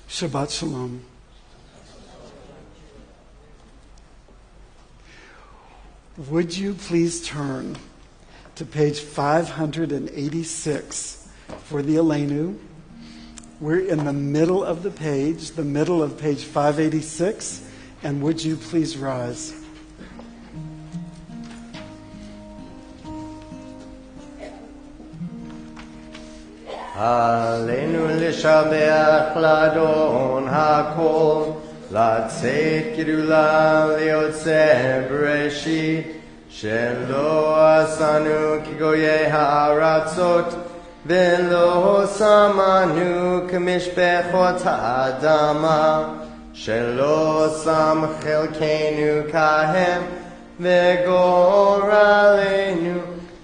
Shabbat shalom. Would you please turn to page 586 for the Aleinu? We're in the middle of the page page 586, and would you please rise? עלינו לשבח לאדון הכל, לצאת גדולה ליוצא בראשית, שלא עשנו כגויי הארצות, ולא שמנו כמשפחות האדמה, שלא שם חלקנו כהם, וגורלנו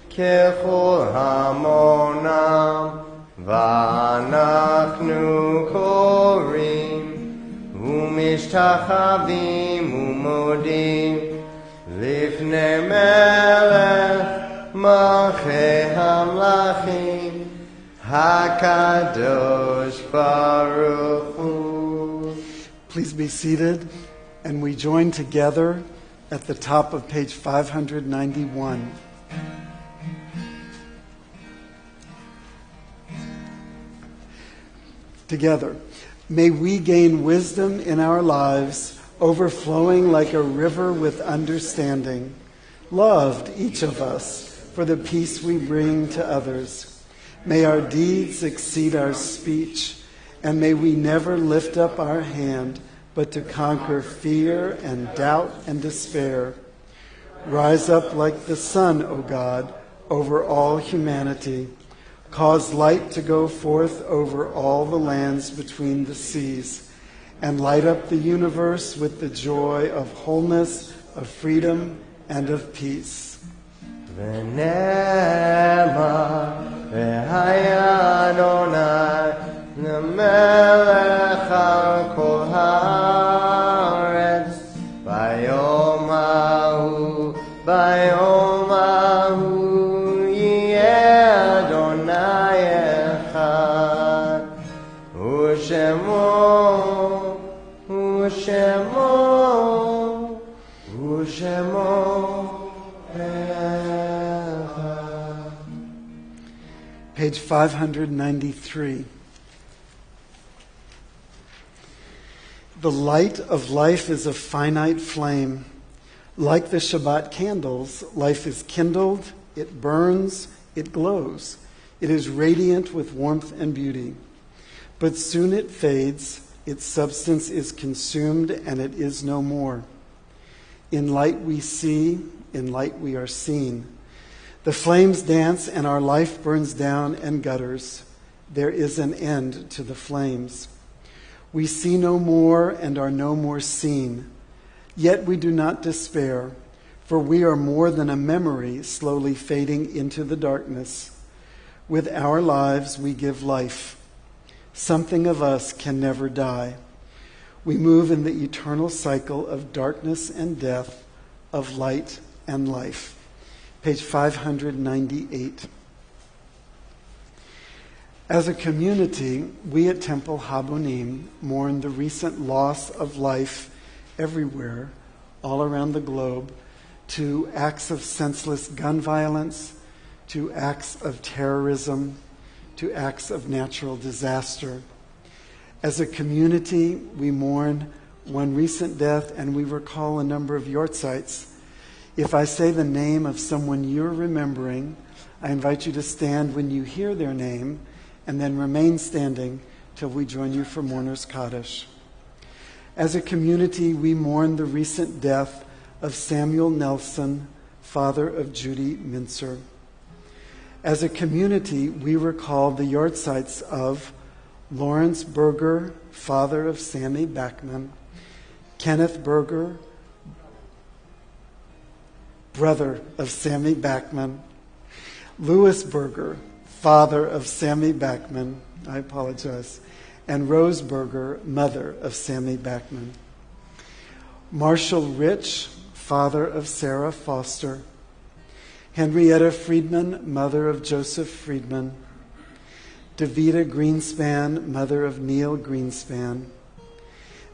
ככל המונם. ואנחנו קוראים ומשתחווים ומודים לפני מלך מלכי המלכים הקדוש ברוך הוא. Please be seated, and we join together at the top of page 591. Together, may we gain wisdom in our lives, overflowing like a river with understanding, loved each of us for the peace we bring to others. May our deeds exceed our speech, and may we never lift up our hand, but to conquer fear and doubt and despair. Rise up like the sun, O God, over all humanity. Cause light to go forth over all the lands between the seas, and light up the universe with the joy of wholeness, of freedom, and of peace. V'nema v'haya Adonai l'melech al kol haaretz bayom hahu yeh Adonai echad u'shemo Page 593. The light of life is a finite flame. Like the Shabbat candles, life is kindled, it burns, it glows. It is radiant with warmth and beauty. But soon it fades, its substance is consumed, and it is no more. In light we see, in light we are seen. The flames dance and our life burns down and gutters. There is an end to the flames. We see no more and are no more seen. Yet we do not despair, for we are more than a memory slowly fading into the darkness. With our lives we give life. Something of us can never die. We move in the eternal cycle of darkness and death, of light and life. Page 598. As a community, we at Temple Habonim mourn the recent loss of life everywhere, all around the globe, to acts of senseless gun violence, to acts of terrorism, to acts of natural disaster. As a community, we mourn one recent death and we recall a number of yortzites. If I say the name of someone you're remembering, I invite you to stand when you hear their name and then remain standing till we join you for Mourner's Kaddish. As a community, we mourn the recent death of Samuel Nelson, father of Judy Mincer. As a community, we recall the yortzites of Lawrence Berger, father of Sammy Backman, Kenneth Berger, brother of Sammy Backman, Louis Berger, father of Sammy Backman, I apologize, and Rose Berger, mother of Sammy Backman. Marshall Rich, father of Sarah Foster. Henrietta Friedman, mother of Joseph Friedman. Davida Greenspan, mother of Neil Greenspan.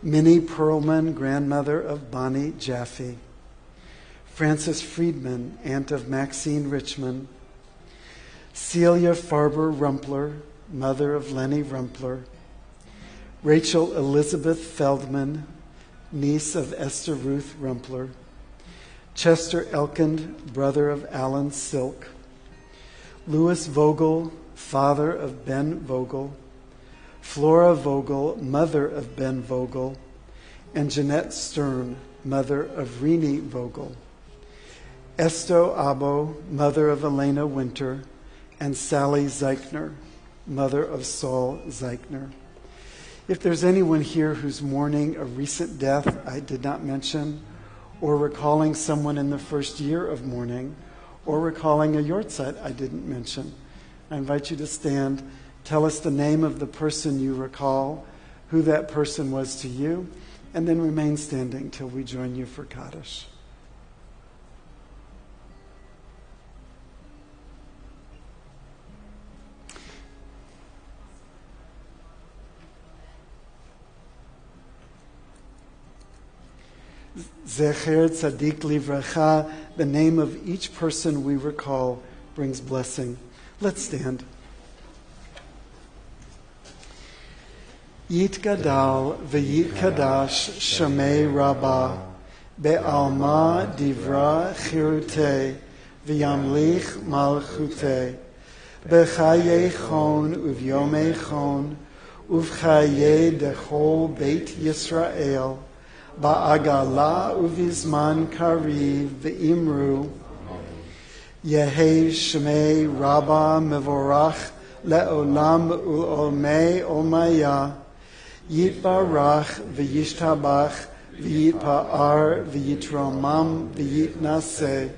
Minnie Perlman, grandmother of Bonnie Jaffe. Frances Friedman, aunt of Maxine Richmond. Celia Farber Rumpler, mother of Lenny Rumpler. Rachel Elizabeth Feldman, niece of Esther Ruth Rumpler. Chester Elkind, brother of Alan Silk. Louis Vogel, father of Ben Vogel. Flora Vogel, mother of Ben Vogel. And Jeanette Stern, mother of Renee Vogel. Esto Abo, mother of Elena Winter. And Sally Zeichner, mother of Saul Zeichner. If there's anyone here who's mourning a recent death I did not mention, or recalling someone in the first year of mourning, or recalling a yortzeit I didn't mention, I invite you to stand, tell us the name of the person you recall, who that person was to you, and then remain standing till we join you for Kaddish. Zecher Tzadik Livracha, the name of each person we recall brings blessing. Let's stand. Yitgadal v'yitkadash Shamei Rabbah be'alma divra chirute v'yamlich malchute b'chayei chon uv'yomei chon uv'chayei dechol Beit Yisrael Ba'agala uvizman kariv ve'imru Yehei Shmei Rabba Mevorach Le'olam Ul'olmei Olmaya Yitbarach v'yishtabach v'yitpa'ar v'yitromam v'yitnaseh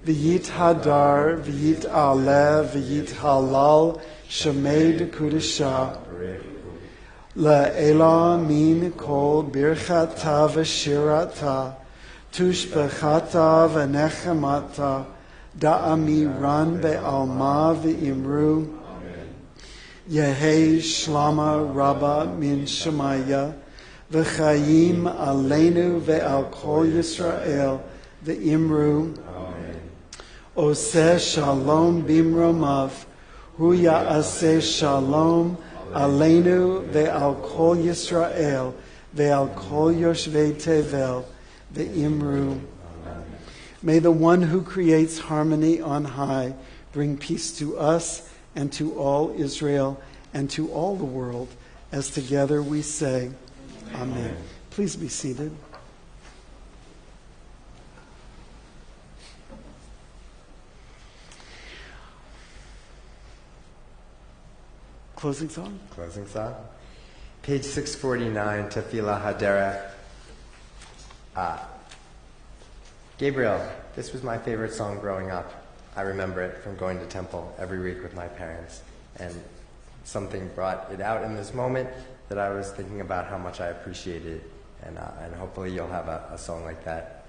v'yithadar v'yit'aleh v'yithalal shemei kudashah La'ela min kol birchata v'shirata tushbechata v'nechemata da'amiran be'alma v'imru Yehei shlama rabba min shemaya v'chayim aleinu ve'al kol Yisrael v'imru Oseh shalom bimromav hu ya'aseh shalom aleinu ve'al kol Yisrael ve'al kol yoshvei tevel ve'imru. May the one who creates harmony on high bring peace to us and to all Israel and to all the world, as together we say, Amen. Please be seated. Closing song? Closing song. Page 649, Tefillah Haderech. Gabriel, this was my favorite song growing up. I remember it from going to temple every week with my parents. And something brought it out in this moment that I was thinking about how much I appreciate it. And hopefully you'll have a song like that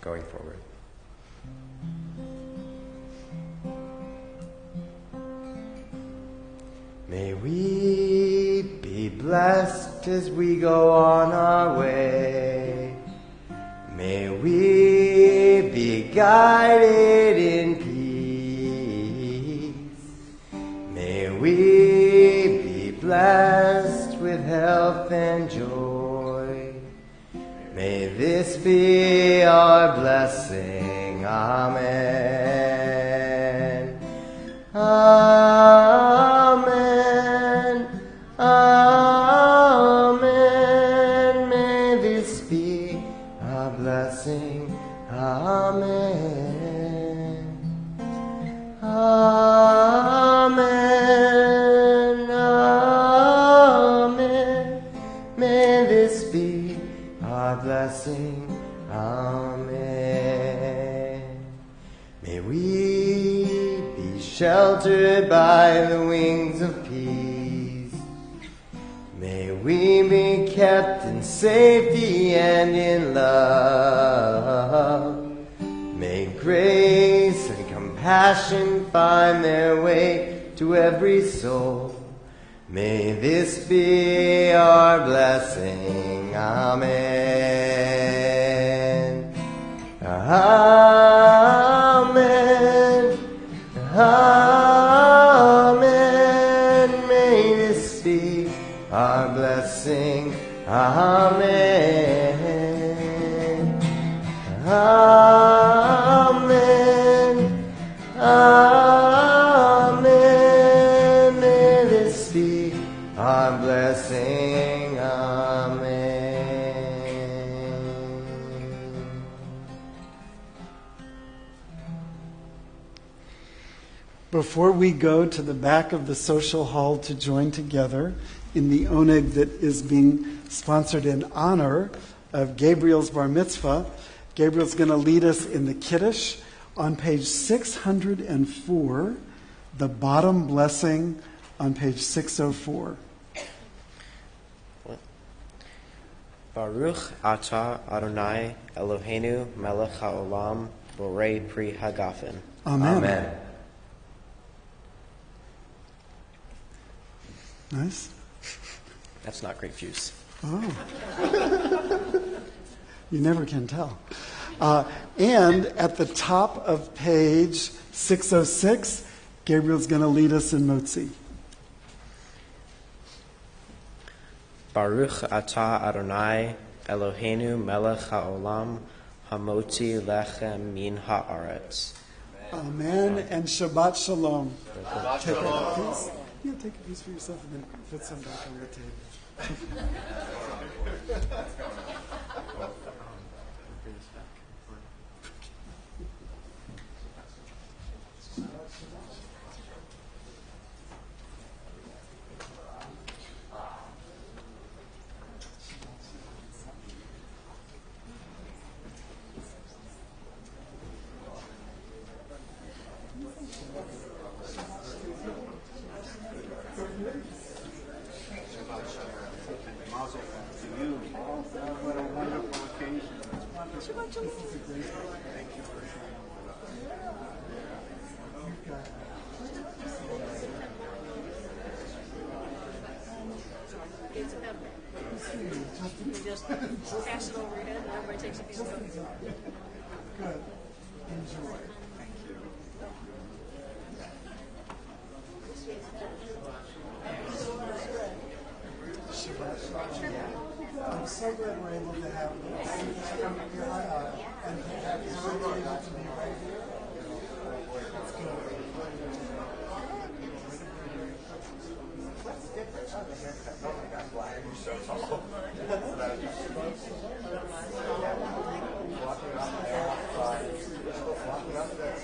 going forward. May we be blessed as we go on our way. May we be guided in peace. May we be blessed with health and joy. May this be our blessing. Amen. Amen. Amen. May this be our blessing. Amen. Amen. Amen. May this be our blessing. Amen. May we be sheltered by the wings of peace. May we be kept in safety and in love. May grace and compassion find their way to every soul. May this be our blessing. Amen. Amen. Amen. May this be our blessing. Amen. Amen. Amen. May this be our blessing. Amen. Before we go to the back of the social hall to join together in the oneg that is being sponsored in honor of Gabriel's bar mitzvah, Gabriel's going to lead us in the Kiddush on page 604, the bottom blessing on page 604. Baruch atah Adonai Eloheinu melech haolam borei pri hagafen. Amen. Amen. Nice. That's not grape juice. Oh. You never can tell. And at the top of page 606, Gabriel's going to lead us in Motzi. Baruch atah Adonai Eloheinu melech haolam hamotzi lechem min haaretz. Amen. And Shabbat Shalom. Take a piece. Yeah, take a piece for yourself and then put some back on the table. You just pass it over your head and everybody takes a piece of it. Good. Enjoy. Thank you. I'm so glad we're able to have this. And have you able to be right here? It's good. What's different? Oh, the haircut. Oh my gosh, why are you so tall? Walking up there, walking up there.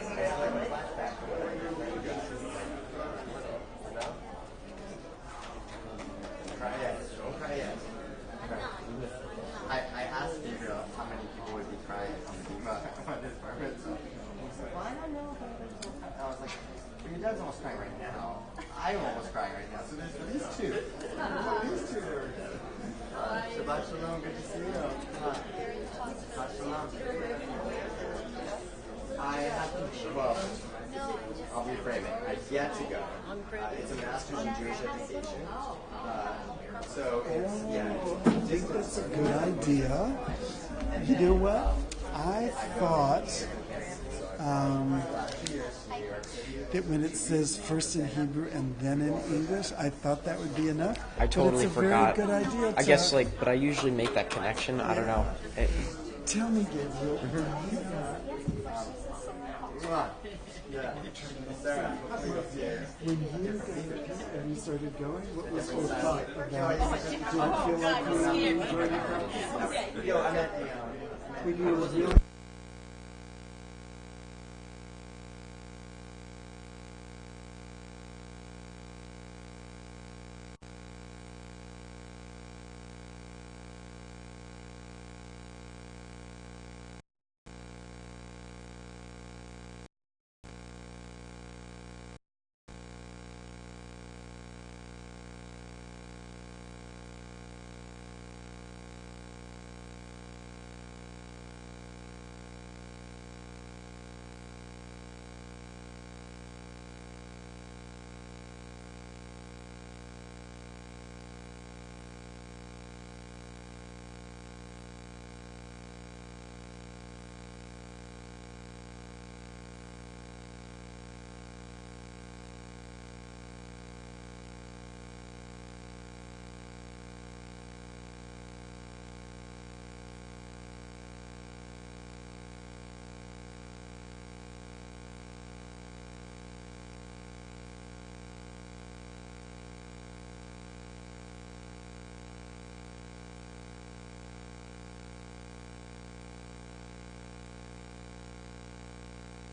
I have like a flashback to whatever you're wearing. You know? Try it. Don't cry yet. I asked Gabriel how many people would be crying on the Dima on his permit. So he's like, well, I don't know. I was like, well, your dad's almost crying right now. I'm almost crying right now. So there's these two. These two are Shabbat shalom. Good to see you. Shabbat shalom. I have to, well, I'll reframe it. I've yet to go. It's a master's in Jewish education. So it's, yeah. I think that's a good idea. You know what? I thought that when it says first in Hebrew and then in English, I thought that would be enough. I totally forgot. Very good idea. I guess but I usually make that connection. I don't know. Tell me, Gabriel. Yeah. Sarah. When you got the and you started going, what was your thought about? Did it feel like you were enjoying it? Yo, I meant When you were really